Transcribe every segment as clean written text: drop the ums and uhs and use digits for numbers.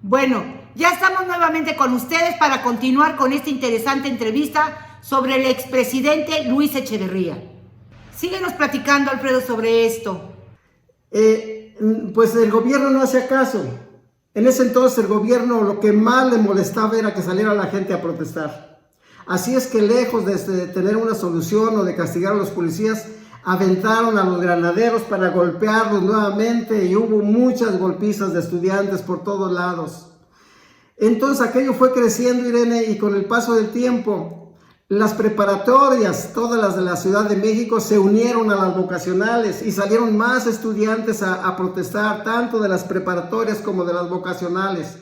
Bueno, ya estamos nuevamente con ustedes para continuar con esta interesante entrevista sobre el expresidente Luis Echeverría. Síguenos platicando, Alfredo, sobre esto. Pues el gobierno no hacía caso. En ese entonces el gobierno lo que más le molestaba era que saliera la gente a protestar. Así es que lejos de tener una solución o de castigar a los policías, aventaron a los granaderos para golpearlos nuevamente y hubo muchas golpizas de estudiantes por todos lados. Entonces aquello fue creciendo, Irene, y con el paso del tiempo, las preparatorias, todas las de la Ciudad de México, se unieron a las vocacionales y salieron más estudiantes a protestar, tanto de las preparatorias como de las vocacionales.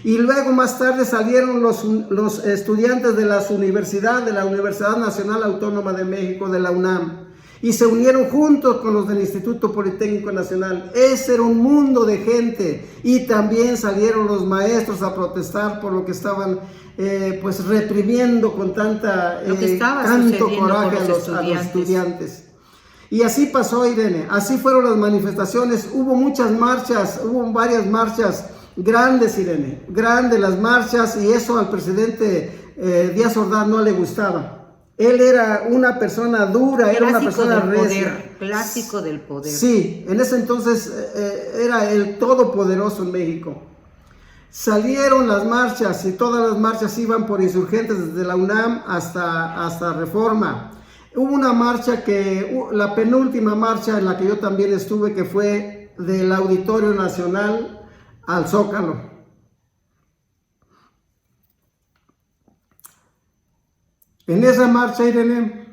Y luego más tarde salieron los estudiantes de la Universidad Nacional Autónoma de México, de la UNAM, y se unieron juntos con los del Instituto Politécnico Nacional. Ese era un mundo de gente, y también salieron los maestros a protestar por lo que estaban pues reprimiendo con tanto coraje a los estudiantes. Y así pasó, Irene, así fueron las manifestaciones. Hubo muchas marchas, hubo varias marchas grandes, Irene, grandes las marchas, y eso al presidente Díaz Ordaz no le gustaba. Él era una persona dura, era una persona recia. Clásico del poder. Sí, en ese entonces era el todopoderoso en México. Salieron las marchas y todas las marchas iban por insurgentes desde la UNAM hasta Reforma. Hubo una marcha la penúltima marcha en la que yo también estuve, que fue del Auditorio Nacional al Zócalo. En esa marcha, Irene,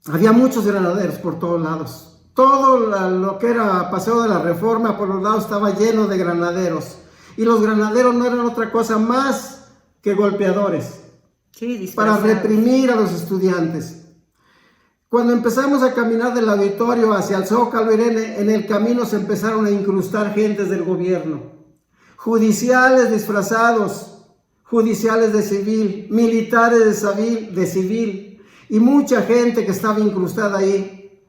había muchos granaderos por todos lados. Todo lo que era Paseo de la Reforma por los lados estaba lleno de granaderos. Y los granaderos no eran otra cosa más que golpeadores, sí, para reprimir a los estudiantes. Cuando empezamos a caminar del auditorio hacia el Zócalo, Irene, en el camino se empezaron a incrustar gentes del gobierno. Judiciales disfrazados, judiciales de civil, militares de civil, y mucha gente que estaba incrustada ahí.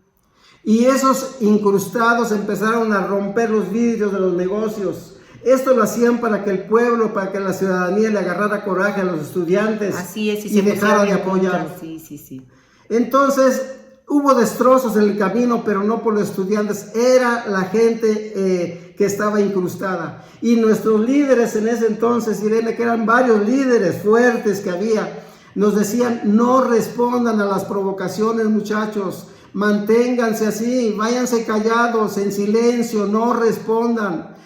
Y esos incrustados empezaron a romper los vidrios de los negocios. Esto lo hacían para que el pueblo, para que la ciudadanía le agarrara coraje a los estudiantes. Así es, y dejara de apoyar. Sí. Entonces hubo destrozos en el camino, pero no por los estudiantes, era la gente que estaba incrustada. Y nuestros líderes en ese entonces, Irene, que eran varios líderes fuertes que había, nos decían: no respondan a las provocaciones, muchachos, manténganse así, váyanse callados, en silencio, no respondan,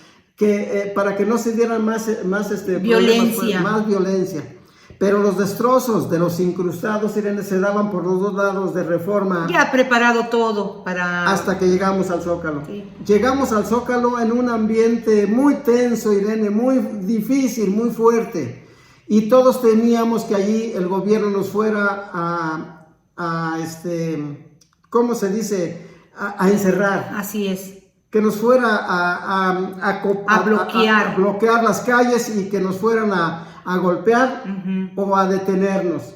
para que no se dieran más violencia. Más violencia. Pero los destrozos de los incrustados, Irene, se daban por los dos lados de Reforma. Ya preparado todo para... Hasta que llegamos al Zócalo. Sí. Llegamos al Zócalo en un ambiente muy tenso, Irene, muy difícil, muy fuerte. Y todos temíamos que allí el gobierno nos fuera ¿cómo se dice? A encerrar. Así es. Que nos fuera a bloquear las calles y que nos fueran a golpear o a detenernos.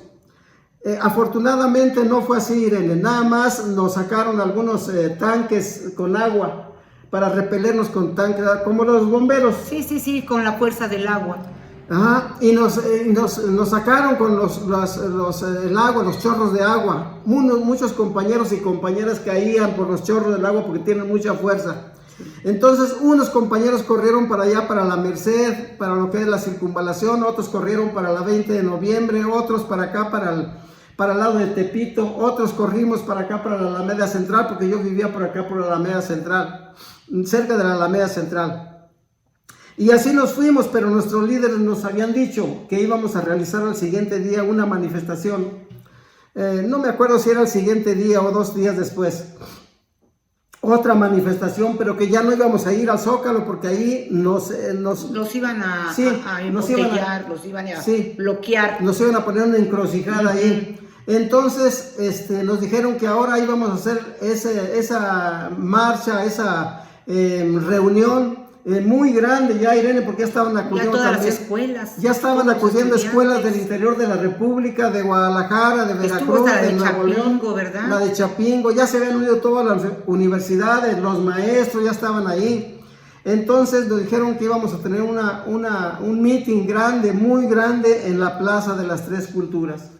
Afortunadamente no fue así, Irene. Nada más nos sacaron algunos tanques con agua para repelernos con tanques, como los bomberos. Sí, con la fuerza del agua. Ajá, y nos sacaron con el agua, los chorros de agua. Muchos compañeros y compañeras caían por los chorros del agua porque tienen mucha fuerza. Entonces unos compañeros corrieron para allá, para la Merced, para lo que es la Circunvalación, otros corrieron para la 20 de noviembre, otros para acá, para el lado de Tepito, otros corrimos para acá, para la Alameda Central, porque yo vivía por acá, por la Alameda Central, cerca de la Alameda Central. Y así nos fuimos, pero nuestros líderes nos habían dicho que íbamos a realizar al siguiente día una manifestación. No me acuerdo si era el siguiente día o 2 días después. Otra manifestación, pero que ya no íbamos a ir al Zócalo porque ahí nos iban a embotellar, los iban a bloquear. Nos iban a poner una encrucijada ahí. Entonces nos dijeron que ahora íbamos a hacer esa marcha, esa reunión muy grande ya, Irene, porque ya estaban acudiendo ya todas también, las escuelas. Ya estaban acudiendo escuelas del interior de la República, de Guadalajara, de Veracruz, de Nuevo León, ¿verdad? La de Chapingo, ya se habían unido todas las universidades, los maestros ya estaban ahí. Entonces nos dijeron que íbamos a tener un meeting grande, muy grande, en la Plaza de las Tres Culturas.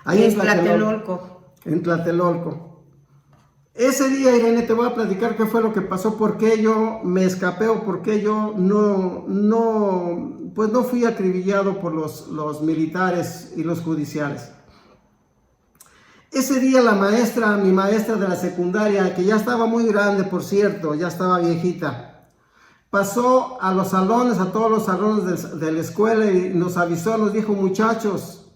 Ahí en Tlatelolco. En Tlatelolco. Ese día, Irene, te voy a platicar qué fue lo que pasó, por qué yo me escapé o por qué yo no fui acribillado por los militares y los judiciales. Ese día mi maestra de la secundaria, que ya estaba muy grande, por cierto, ya estaba viejita, pasó a los salones, a todos los salones de la escuela y nos avisó, nos dijo: muchachos,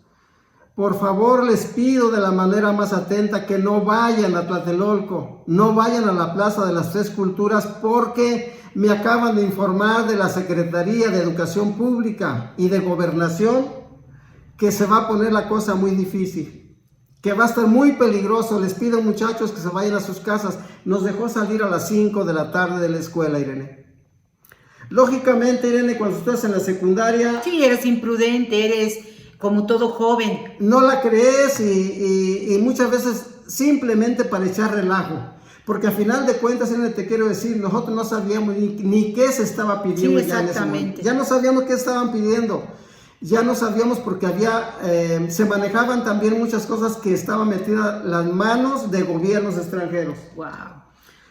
por favor, les pido de la manera más atenta que no vayan a Tlatelolco, no vayan a la Plaza de las Tres Culturas, porque me acaban de informar de la Secretaría de Educación Pública y de Gobernación que se va a poner la cosa muy difícil, que va a estar muy peligroso. Les pido, muchachos, que se vayan a sus casas. Nos dejó salir a las 5 de la tarde de la escuela, Irene. Lógicamente, Irene, cuando estás en la secundaria... Sí, eres imprudente, eres... como todo joven. No la crees y muchas veces simplemente para echar relajo. Porque a final de cuentas, te quiero decir, nosotros no sabíamos ni qué se estaba pidiendo. Sí, ya en ese momento. exactamente. Ya no sabíamos qué estaban pidiendo. Ya no sabíamos porque se manejaban también muchas cosas que estaban metidas las manos de gobiernos extranjeros. Wow.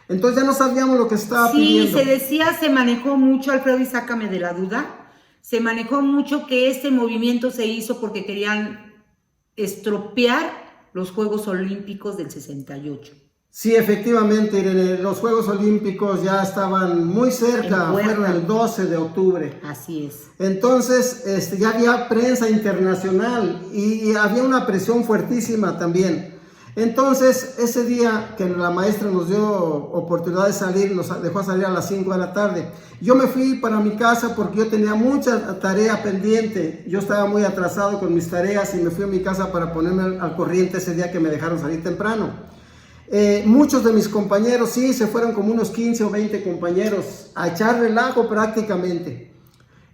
Entonces ya no sabíamos lo que estaba pidiendo. Sí, se manejó mucho, Alfredo, y sácame de la duda. Se manejó mucho que este movimiento se hizo porque querían estropear los Juegos Olímpicos del 68. Sí, efectivamente, Irene, los Juegos Olímpicos ya estaban muy cerca, fueron el 12 de octubre. Así es. Entonces, ya había prensa internacional y había una presión fuertísima también. Entonces, ese día que la maestra nos dio oportunidad de salir, nos dejó salir a las 5 de la tarde. Yo me fui para mi casa porque yo tenía mucha tarea pendiente. Yo estaba muy atrasado con mis tareas y me fui a mi casa para ponerme al corriente ese día que me dejaron salir temprano. Muchos de mis compañeros, sí, se fueron como unos 15 o 20 compañeros a echar relajo prácticamente.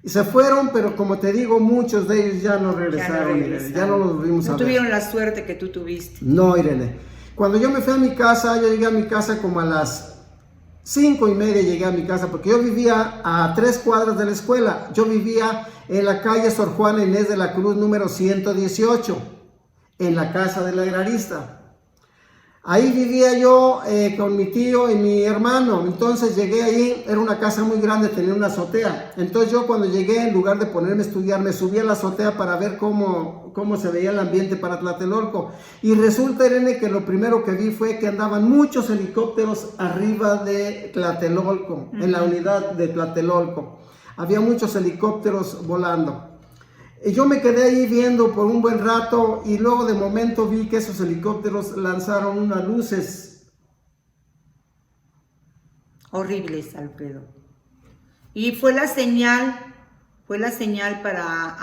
Y se fueron, pero como te digo, muchos de ellos ya no regresaron, Irene, ya no los vimos a ver. No tuvieron la suerte que tú tuviste. No, Irene. Cuando yo me fui a mi casa, yo llegué a mi casa como a las 5:30 llegué a mi casa, porque yo vivía a 3 cuadras de la escuela. Yo vivía en la calle Sor Juana Inés de la Cruz, número 118, en la casa del agrarista. Ahí vivía yo con mi tío y mi hermano. Entonces llegué ahí, era una casa muy grande, tenía una azotea. Entonces yo cuando llegué, en lugar de ponerme a estudiar, me subí a la azotea para ver cómo se veía el ambiente para Tlatelolco. Y resulta, Irene, que lo primero que vi fue que andaban muchos helicópteros arriba de Tlatelolco, en la unidad de Tlatelolco. Había muchos helicópteros volando. Y yo me quedé ahí viendo por un buen rato y luego de momento vi que esos helicópteros lanzaron unas luces. Horribles, Alfredo. Y fue la señal para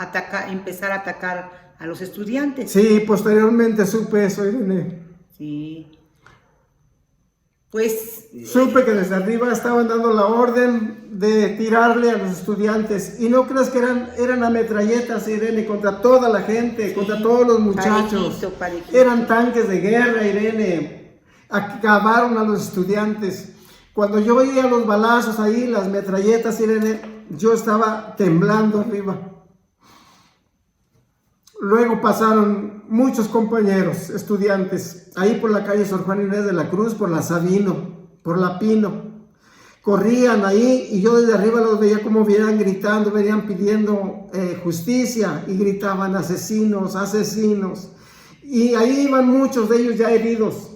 empezar a atacar a los estudiantes. Sí, posteriormente supe eso, Irene. Sí. Pues... Supe que desde arriba estaban dando la orden de tirarle a los estudiantes. Y no creas que eran ametralletas, Irene, contra toda la gente, sí, contra todos los muchachos. Parejito. Eran tanques de guerra, Irene. Acabaron a los estudiantes. Cuando yo oía los balazos ahí, las metralletas, Irene, yo estaba temblando arriba. Luego pasaron muchos compañeros, estudiantes, ahí por la calle Sor Juana Inés de la Cruz, por la Sabino, por la Pino. Corrían ahí y yo desde arriba los veía como venían gritando, venían pidiendo justicia y gritaban asesinos, asesinos. Y ahí iban muchos de ellos ya heridos.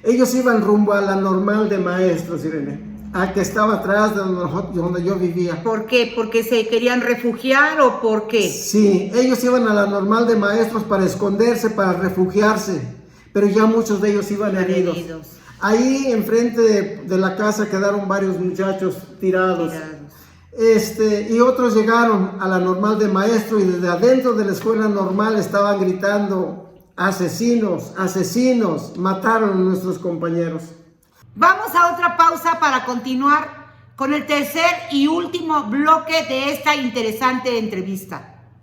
Ellos iban rumbo a la normal de maestros, Irene, a que estaba atrás de donde yo vivía. ¿Por qué? ¿Porque se querían refugiar o por qué? Sí, ellos iban a la normal de maestros para esconderse, para refugiarse, pero ya muchos de ellos iban heridos. Ahí enfrente de la casa quedaron varios muchachos tirados. Y otros llegaron a la normal de maestro y desde adentro de la escuela normal estaban gritando asesinos, asesinos, mataron a nuestros compañeros. Vamos a otra pausa para continuar con el tercer y último bloque de esta interesante entrevista.